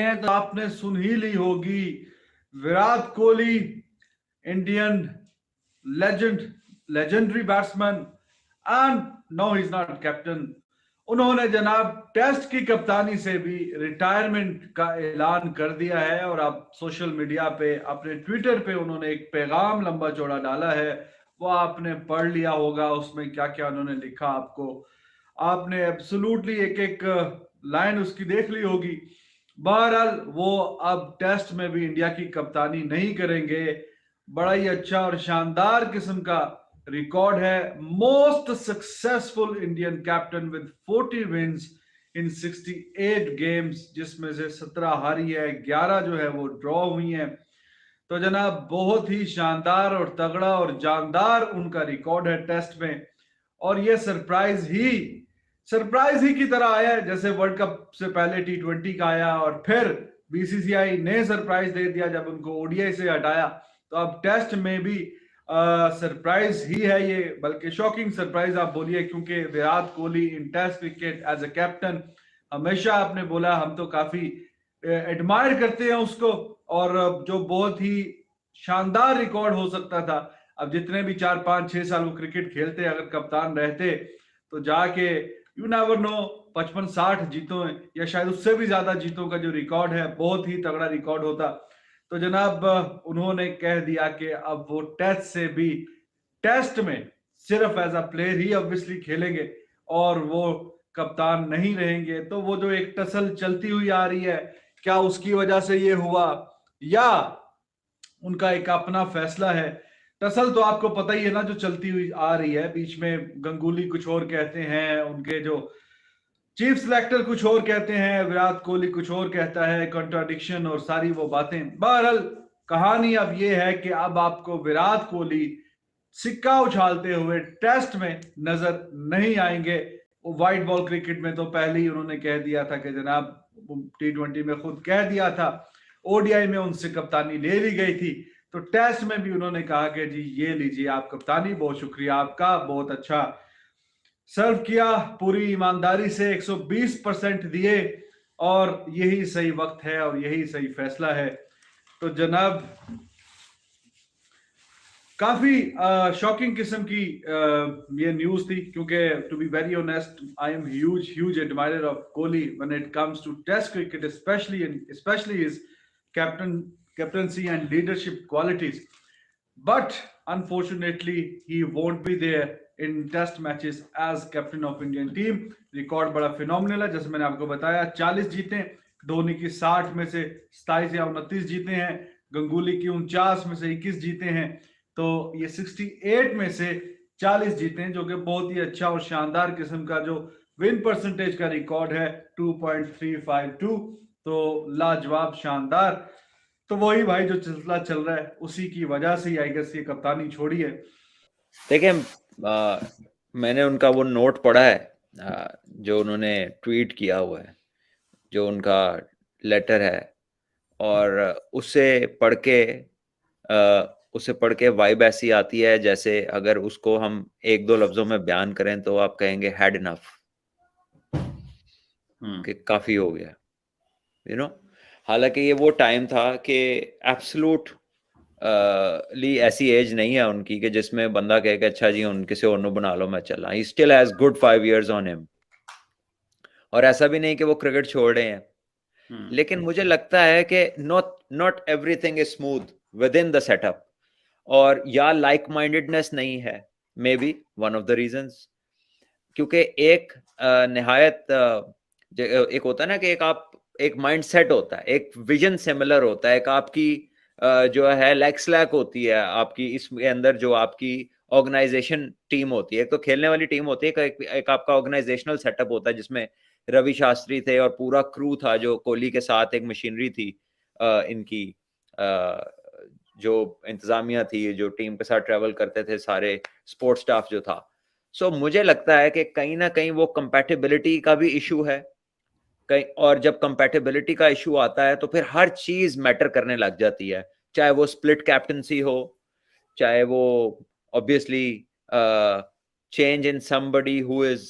हैं तो आपने सुन ही ली होगी, Virat Kohli, Indian legendary batsman, and no he is not captain. उन्होंने जनाब टेस्ट की कप्तानी से भी रिटायरमेंट का ऐलान कर दिया है, और अब सोशल मीडिया पे अपने ट्विटर पे उन्होंने एक पैगाम लंबा चौड़ा डाला है, वो आपने पढ़ लिया होगा। उसमें क्या क्या उन्होंने लिखा आपको, आपने एब्सोल्युटली एक एक लाइन उसकी देख ली होगी। बहरहाल वो अब टेस्ट में भी इंडिया की कप्तानी नहीं करेंगे। बड़ा ही अच्छा और शानदार किस्म का रिकॉर्ड है, most successful Indian captain with 40 wins in 68 games, जिसमें से 17 हारी है, 11 जो है वो ड्रॉ हुई हैं। तो जनाब बहुत ही शानदार और तगड़ा और जानदार उनका रिकॉर्ड है टेस्ट में, और ये सरप्राइज ही की तरह आया है, जैसे वर्ल्ड कप से पहले T20 का आया, और फिर बीसीसीआई ने सरप्राइज दे दिया जब उनको ओडीआई से हटाया। तो अब टेस्ट में भी सरप्राइज ही है ये, बल्कि शॉकिंग सरप्राइज आप बोलिए, क्योंकि Virat Kohli in test cricket as a captain, हमेशा आपने बोला हम तो काफी एडमायर करते हैं उसको, और जो बहुत ही शानदार रिकॉर्ड हो सकता था। अब जितने भी 4 5 6 साल वो क्रिकेट खेलते, अगर कप्तान रहते तो जाके यू नेवर नो 55 60 जीतों या शायद उससे भी ज्यादा जीतों का जो रिकॉर्ड है, बहुत ही तगड़ा रिकॉर्ड होता। तो जनाब उन्होंने कह दिया कि अब वो टेस्ट से भी, टेस्ट में सिर्फ एज अ प्लेयर ही ऑब्वियसली खेलेंगे, और वो कप्तान नहीं रहेंगे। तो वो जो एक टसल चलती हुई आ रही है, क्या उसकी वजह से ये हुआ, या उनका एक अपना फैसला है? टसल तो आपको पता ही है ना, जो चलती हुई आ रही है, बीच में गंगुली कुछ और कहते हैं, उनके जो चीफ सिलेक्टर कुछ और कहते हैं, विराट कोहली कुछ और कहता है, कॉन्ट्राडिक्शन और सारी वो बातें। बहरहाल कहानी अब ये है कि अब आपको विराट कोहली सिक्का उछालते हुए टेस्ट में नजर नहीं आएंगे। व्हाइट बॉल क्रिकेट में तो पहले ही उन्होंने कह दिया था कि जनाब, T20 में खुद कह दिया था, ओडीआई में उनसे कप्तानी ले ली गई थी, तो टेस्ट में भी उन्होंने कहा कि जी ये लीजिए आप कप्तानी, बहुत शुक्रिया आपका, बहुत अच्छा सर्व किया, पूरी ईमानदारी से 120% दिए, और यही सही वक्त है और यही सही फैसला है। तो जनाब काफी शॉकिंग किस्म की ये न्यूज थी, क्योंकि to be very honest I am huge admirer of Kohli when it comes to test cricket, specially his captaincy and leadership qualities. But unfortunately, he won't be there in test matches as captain of Indian team. Record बड़ा phenomenal है, जैसे मैंने आपको बताया, 40 जीते, धोनी की 60 में से 27 या 29 जीते हैं, गंगुली की 49 में से 21 जीते हैं, तो ये 68 में से 40 जीते हैं, जो कि बहुत ही अच्छा और शानदार किस्म का जो विन परसेंटेज का रिकॉर्ड है 2.352, तो लाजवाब शानदार। तो वही भाई जो सिलसिला चल रहा है, उसी की वजह से ही आई गेस ये कप्तानी छोड़ी है। देखिए, मैंने उनका वो नोट पढ़ा है, जो उन्होंने ट्वीट किया हुआ है, जो उनका लेटर है, और उसे पढ़ के वाइब ऐसी आती है जैसे अगर उसको हम 1-2 लफ्जों में बयान करें तो आप कहेंगे हैड इनफ, कि काफी हो गया, यू नो। हालांकि ये वो टाइम था कि एब्सोल्यूट ली ऐसी एज नहीं है उनकी कि जिसमें बंदा कहे कि अच्छा जी उन किसी और नो बना लो, मैं चला। He still has good 5 years on him, और ऐसा भी नहीं कि वो क्रिकेट छोड़ रहे हैं, लेकिन मुझे लगता है कि not everything is smooth with in the setup, और या लाइक माइंडेडनेस नहीं है, may be one of the reasons. क्योंकि एक निहायत एक होता है ना कि एक माइंड सेट होता है, एक विजन सिमिलर होता है, एक आपकी जो है लैक होती है आपकी, इसके अंदर जो आपकी ऑर्गेनाइजेशन टीम होती है, एक तो खेलने वाली टीम होती है, एक आपका ऑर्गेनाइजेशनल सेटअप होता है जिसमें रवि शास्त्री थे और पूरा क्रू था, जो कोहली के साथ एक मशीनरी थी इनकी, जो इंतजामिया थी, जो टीम के साथ ट्रेवल करते थे, सारे स्पोर्ट्स स्टाफ जो था। सो मुझे लगता है कि कहीं ना कहीं वो कंपैटिबिलिटी का भी इशू है कहीं, और जब कंपैटिबिलिटी का इशू आता है तो फिर हर चीज मैटर करने लग जाती है, चाहे वो स्प्लिट कैप्टनसी हो, चाहे वो obviously change in somebody who is,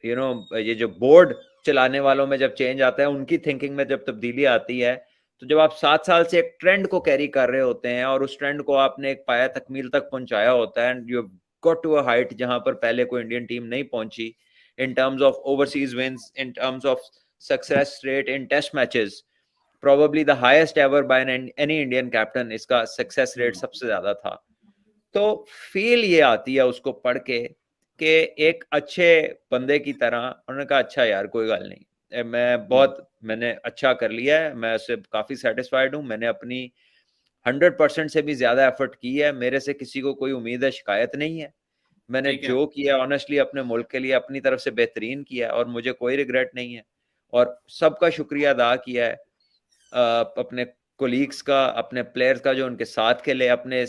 you know, ये जो बोर्ड चलाने वालों में जब चेंज आता है, उनकी थिंकिंग में जब तब्दीली आती है, तो जब आप 7 साल से एक ट्रेंड को कैरी कर रहे होते हैं और उस ट्रेंड को आपने एक पाया तकमील तक पहुंचाया होता है, and you got to a height जहां पर पहले कोई इंडियन टीम नहीं पहुंची, in terms of overseas wins, in terms of success rate in test matches, probably the highest ever by any Indian captain, इसका सक्सेस रेट सबसे ज्यादा था। तो फील ये आती है उसको पढ़ के कि एक अच्छे बंदे की तरह उन्होंने कहा अच्छा यार कोई गल नहीं, मैंने अच्छा कर लिया है, मैं उससे काफी सेटिस्फाइड हूँ, मैंने अपनी 100% से भी ज्यादा एफर्ट की है, मेरे से किसी को कोई उम्मीद है, शिकायत नहीं है, मैंने जो किया ऑनेस्टली अपने मुल्क के लिए अपनी तरफ से बेहतरीन किया और मुझे कोई रिग्रेट नहीं है, और सबका शुक्रिया अदा किया है, अपने कोलीग्स का, अपने प्लेयर्स का जो उनके साथ खेले, अपने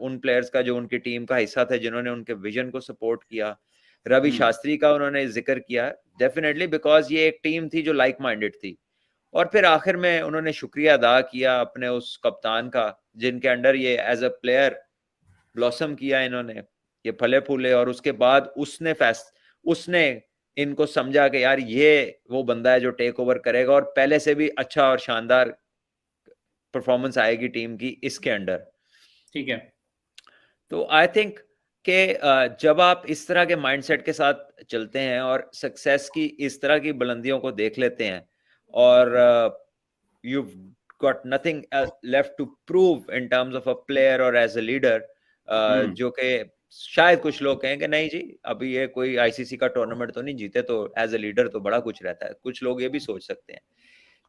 उन प्लेयर्स का जो उनकी टीम का हिस्सा थे, जिन्होंने उनके विजन को सपोर्ट किया, रवि शास्त्री का उन्होंने जिक्र किया डेफिनेटली, बिकॉज ये एक टीम थी जो लाइक माइंडेड थी। और फिर आखिर में उन्होंने शुक्रिया अदा किया अपने उस कप्तान का, जिनके अंडर ये एज अ प्लेयर ब्लॉसम किया इन्होंने, ये फले फूले, और उसके बाद उसने इनको समझा कि यार ये वो बंदा है जो टेक ओवर करेगा और पहले से भी अच्छा और शानदार परफॉर्मेंस आएगी टीम की इसके अंडर। ठीक है, तो आई थिंक कि जब आप इस तरह के माइंडसेट के साथ चलते हैं और सक्सेस की इस तरह की बुलंदियों को देख लेते हैं, और you got nothing left to prove in terms of a player और एज अ लीडर, जो कि शायद कुछ लोग कहें कि नहीं जी अभी ये कोई आईसीसी का टूर्नामेंट तो नहीं जीते, तो एज अ लीडर तो बड़ा कुछ रहता है, कुछ लोग ये भी सोच सकते हैं,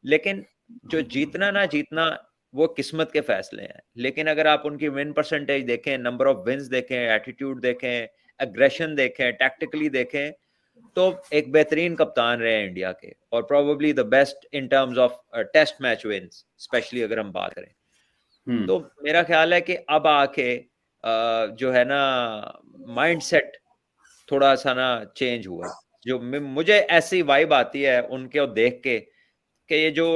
लेकिन जो जीतना ना जीतना वो किस्मत के फैसले हैं। लेकिन अगर आप उनकी विन परसेंटेज देखें, नंबर ऑफ विन्स देखें, एटीट्यूड देखें, एग्रेशन देखें, टैक्टिकली देखें, तो एक बेहतरीन कप्तान रहे हैं इंडिया के, और probably the best in terms of test match wins, specially अगर हम बात करें। तो मेरा ख्याल है कि अब आके जो है ना माइंडसेट थोड़ा सा ना चेंज हुआ, जो मुझे ऐसी वाइब आती है उनके देख के कि ये जो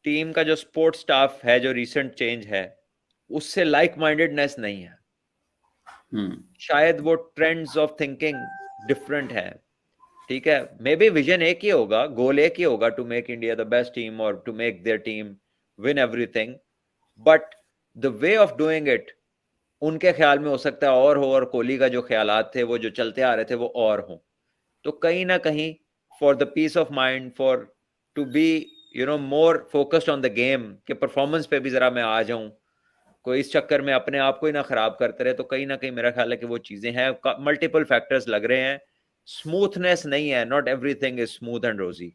टीम का जो स्पोर्ट्स स्टाफ है जो रिसेंट चेंज है उससे लाइक माइंडेडनेस नहीं है, शायद वो ट्रेंड्स ऑफ थिंकिंग डिफरेंट है, ठीक है, मे बी विजन एक ही होगा, गोल एक ही होगा, to make India the best team और to make their team win everything, but the way of doing it उनके ख्याल में हो सकता है और हो, और कोहली का जो ख्यालात थे वो जो चलते आ रहे थे वो और हो। तो कहीं ना कहीं for the peace of mind, for to be more focused on the game के परफॉर्मेंस पे भी जरा मैं आ जाऊं, कोई इस चक्कर में अपने आप को ही ना खराब करते रहे, तो कहीं ना कहीं मेरा ख्याल है कि वो चीजें हैं, मल्टीपल फैक्टर्स लग रहे हैं, स्मूथनेस नहीं है, not everything is smooth and रोजी।